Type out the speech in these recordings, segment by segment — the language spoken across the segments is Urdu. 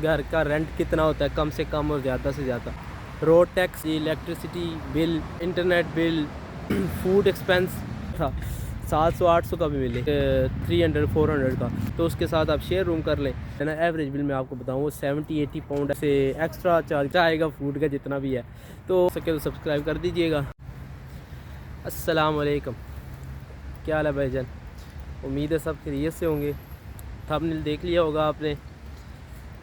گھر کا رینٹ کتنا ہوتا ہے کم سے کم اور زیادہ سے زیادہ، روڈ ٹیکس، الیکٹریسٹی بل، انٹرنیٹ بل، فوڈ ایکسپینس تھا 700-800 کا بھی ملے، 300-400 کا، تو اس کے ساتھ آپ شیئر روم کر لیں ہے نا۔ ایوریج بل میں آپ کو بتاؤں وہ 70-80 پاؤنڈ سے ایکسٹرا چارج آئے گا فوڈ کا جتنا بھی ہے، تو سکے تو سبسکرائب کر دیجئے گا۔ السلام علیکم، کیا حال ہے بھائی جان؟ امید ہے سب خیریت سے ہوں گے۔ تھمبنیل دیکھ لیا ہوگا آپ نے۔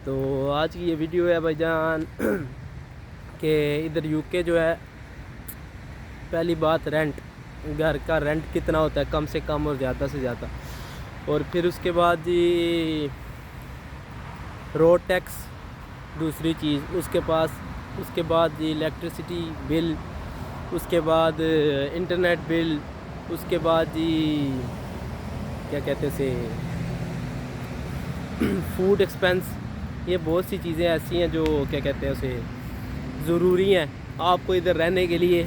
تو آج کی یہ ویڈیو ہے بھائی جان کہ ادھر یو کے جو ہے، پہلی بات رینٹ، گھر کا رینٹ کتنا ہوتا ہے کم سے کم اور زیادہ سے زیادہ، اور پھر اس کے بعد جی روڈ ٹیکس دوسری چیز، اس کے بعد جی الیکٹریسٹی بل، اس کے بعد انٹرنیٹ بل، اس کے بعد جی کیا کہتے سے فوڈ ایکسپینس۔ یہ بہت سی چیزیں ایسی ہیں جو کیا کہتے ہیں اسے ضروری ہیں آپ کو ادھر رہنے کے لیے،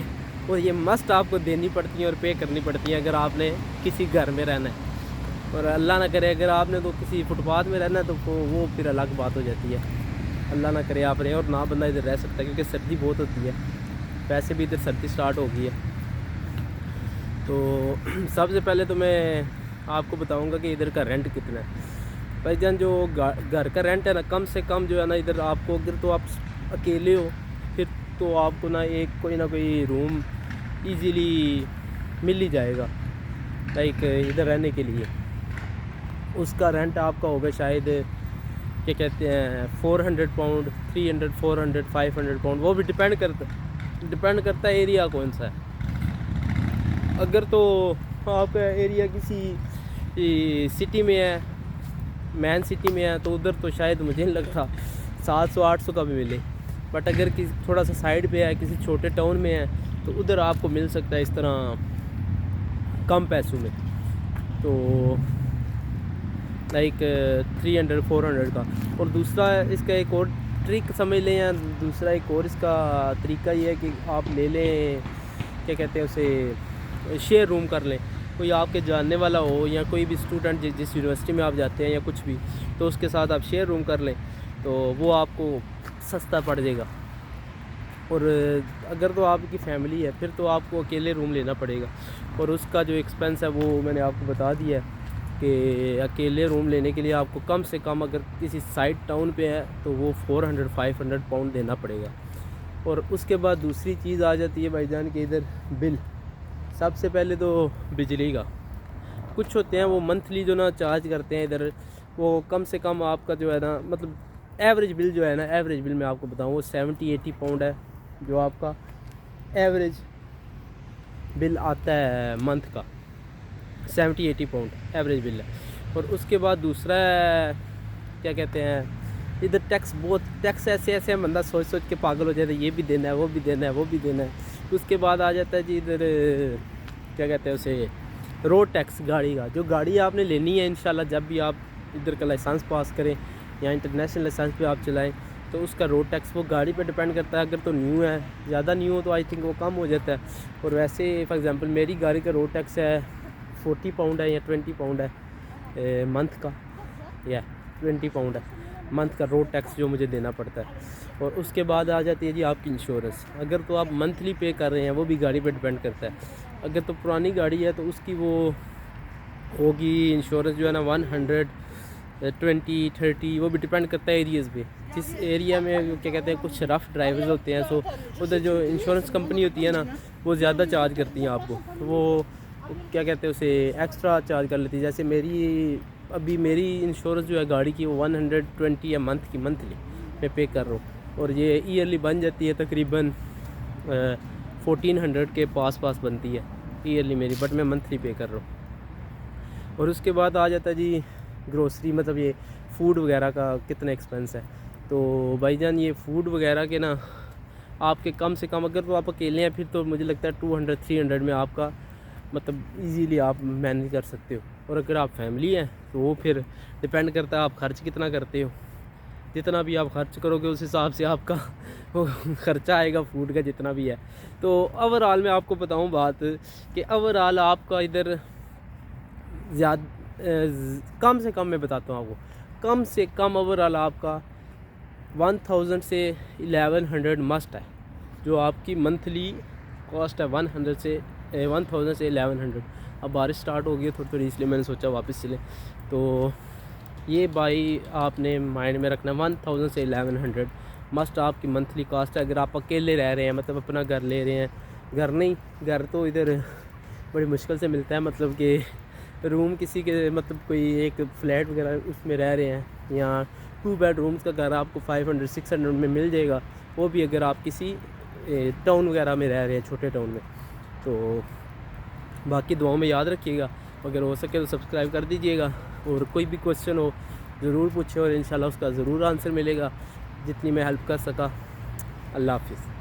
اور یہ مسٹ آپ کو دینی پڑتی ہیں اور پے کرنی پڑتی ہیں اگر آپ نے کسی گھر میں رہنا ہے۔ اور اللہ نہ کرے اگر آپ نے تو کسی فٹ پاتھ میں رہنا ہے تو وہ پھر الگ بات ہو جاتی ہے۔ اللہ نہ کرے آپ رہیں اور نہ بندہ ادھر رہ سکتا ہے، کیونکہ سردی بہت ہوتی ہے، ویسے بھی ادھر سردی سٹارٹ ہو گئی ہے۔ تو سب سے پہلے تو میں آپ کو بتاؤں گا کہ ادھر کا رینٹ کتنا ہے بھائی جان۔ جو گھر کا رینٹ ہے نا، کم سے کم جو ہے نا ادھر آپ کو، اگر تو آپ اکیلے ہو پھر تو آپ کو نا کوئی نہ کوئی روم ایزیلی مل ہی جائے گا لائک ادھر رہنے کے لیے۔ اس کا رینٹ آپ کا ہوگا شاید کیا کہتے ہیں 400 پاؤنڈ، 300، 400، 500 پاؤنڈ، وہ بھی ڈپینڈ کرتا ہے ایریا کون سا ہے۔ اگر تو آپ کا ایریا کسی سٹی میں ہے، مین سٹی میں ہے، تو ادھر تو شاید مجھے نہیں لگتا 700-800 کا بھی ملے، بٹ اگر کسی تھوڑا سا سائڈ پہ ہے، کسی چھوٹے ٹاؤن میں ہے، تو ادھر آپ کو مل سکتا ہے اس طرح کم پیسوں میں، تو لائک 300-400 کا۔ اور دوسرا اس کا ایک اور ٹرک سمجھ لیں، یا دوسرا ایک اور اس کا طریقہ یہ ہے کہ آپ لے لیں کیا کہتے ہیں اسے شیئر روم کر لیں، کوئی آپ کے جاننے والا ہو یا کوئی بھی اسٹوڈنٹ جس یونیورسٹی میں آپ جاتے ہیں یا کچھ بھی، تو اس کے ساتھ آپ شیئر روم کر لیں تو وہ آپ کو سستا پڑ جائے گا۔ اور اگر تو آپ کی فیملی ہے پھر تو آپ کو اکیلے روم لینا پڑے گا، اور اس کا جو ایکسپینس ہے وہ میں نے آپ کو بتا دیا ہے کہ اکیلے روم لینے کے لیے آپ کو کم سے کم اگر کسی سائڈ ٹاؤن پہ ہے تو وہ 400-500 پاؤنڈ دینا پڑے گا۔ اور اس کے بعد دوسری چیز آ جاتی ہے بھائی جان کہ ادھر بل، سب سے پہلے تو بجلی کا کچھ ہوتے ہیں وہ منتھلی جو نا چارج کرتے ہیں ادھر، وہ کم سے کم آپ کا جو ہے نا مطلب ایوریج بل جو ہے نا، ایوریج بل میں آپ کو بتاؤں وہ 70-80 پاؤنڈ ہے جو آپ کا ایوریج بل آتا ہے منتھ کا، 70-80 پاؤنڈ ایوریج بل ہے۔ اور اس کے بعد دوسرا کیا کہتے ہیں ادھر ٹیکس، بہت ٹیکس ایسے ہیں بندہ سوچ کے پاگل ہو جاتا ہے، یہ بھی دینا ہے، وہ بھی دینا ہے، وہ بھی دینا ہے۔ اس کے بعد آ جاتا ہے جی ادھر کیا کہتے ہیں اسے روڈ ٹیکس، گاڑی کا، جو گاڑی آپ نے لینی ہے انشاءاللہ جب بھی آپ ادھر کا لائسنس پاس کریں یا انٹرنیشنل لائسنس پہ آپ چلائیں تو اس کا روڈ ٹیکس وہ گاڑی پہ ڈیپینڈ کرتا ہے۔ اگر تو نیو ہے، زیادہ نیو ہو تو آئی تھنک وہ کم ہو جاتا ہے، اور ویسے فار ایگزامپل میری گاڑی کا روڈ ٹیکس ہے 40 پاؤنڈ ہے یا 20 پاؤنڈ ہے منتھ کا، یا 20 پاؤنڈ ہے منتھ کا روڈ ٹیکس جو مجھے دینا پڑتا ہے۔ اور اس کے بعد آ جاتی ہے جی آپ کی انشورنس، اگر تو آپ منتھلی پے کر رہے ہیں وہ بھی گاڑی پہ ڈیپینڈ کرتا ہے۔ اگر تو پرانی گاڑی ہے تو اس کی وہ ہوگی انشورنس جو ہے نا 120-30، وہ بھی ڈیپینڈ کرتا ہے ایریاز پہ، جس ایریا میں کیا کہتے ہیں کچھ رف ڈرائیورز ہوتے ہیں، سو ادھر جو انشورنس کمپنی ہوتی ہے نا وہ زیادہ چارج کرتی ہیں آپ کو، وہ کیا کہتے ہیں اسے ایکسٹرا چارج کر لیتی ہے۔ جیسے میری انشورنس جو ہے گاڑی کی وہ 120 ہے منتھ کی، منتھلی میں پے کر رہا ہوں، اور یہ ایئرلی بن جاتی ہے تقریباً 1400 کے پاس بنتی ہے ایئرلی میری، بٹ میں منتھلی پے کر رہا ہوں۔ اور اس کے بعد آ جاتا ہے جی گروسری، مطلب یہ فوڈ وغیرہ کا کتنا ایکسپینس ہے۔ تو بھائی جان یہ فوڈ وغیرہ کے نا آپ کے کم سے کم، اگر تو آپ اکیلے ہیں پھر تو مجھے لگتا ہے 200-300 میں آپ کا مطلب ایزیلی آپ مینیج کر سکتے ہو، اور اگر آپ فیملی ہیں تو وہ پھر ڈیپینڈ کرتا ہے آپ خرچ کتنا کرتے ہو، جتنا بھی آپ خرچ کرو گے اس حساب سے آپ کا خرچہ آئے گا فوڈ کا جتنا بھی ہے۔ تو اوورآل میں آپ کو بتاؤں بات کہ اوورآل آپ کا ادھر کم سے کم میں بتاتا ہوں آپ کو، کم سے کم اوورآل آپ کا 1000 سے 1100 مسٹ ہے، جو آپ کی منتھلی کاسٹ ہے 1000 سے 1100۔ اب بارش سٹارٹ ہو گئی ہے تھوڑی اس لیے میں نے سوچا واپس چلیں۔ تو یہ بائی آپ نے مائنڈ میں رکھنا، 1000 سے 1100 مسٹ آپ کی منتھلی کاسٹ ہے۔ اگر آپ اکیلے رہ رہے ہیں، مطلب اپنا گھر لے رہے ہیں، گھر تو ادھر بڑی مشکل سے ملتا ہے، مطلب کہ روم کسی کے، مطلب کوئی ایک فلیٹ وغیرہ اس میں رہ رہے ہیں، یا 2 بیڈ رومز کا گھر آپ کو 500 600 میں مل جائے گا، وہ بھی اگر آپ کسی ٹاؤن وغیرہ میں رہ رہے ہیں، چھوٹے ٹاؤن میں۔ تو باقی دعاؤں میں یاد رکھیے گا، اگر ہو سکے تو سبسکرائب کر دیجیے گا، اور کوئی بھی کویشچن ہو ضرور پوچھیں، اور انشاءاللہ اس کا ضرور آنسر ملے گا جتنی میں ہیلپ کر سکا۔ اللہ حافظ۔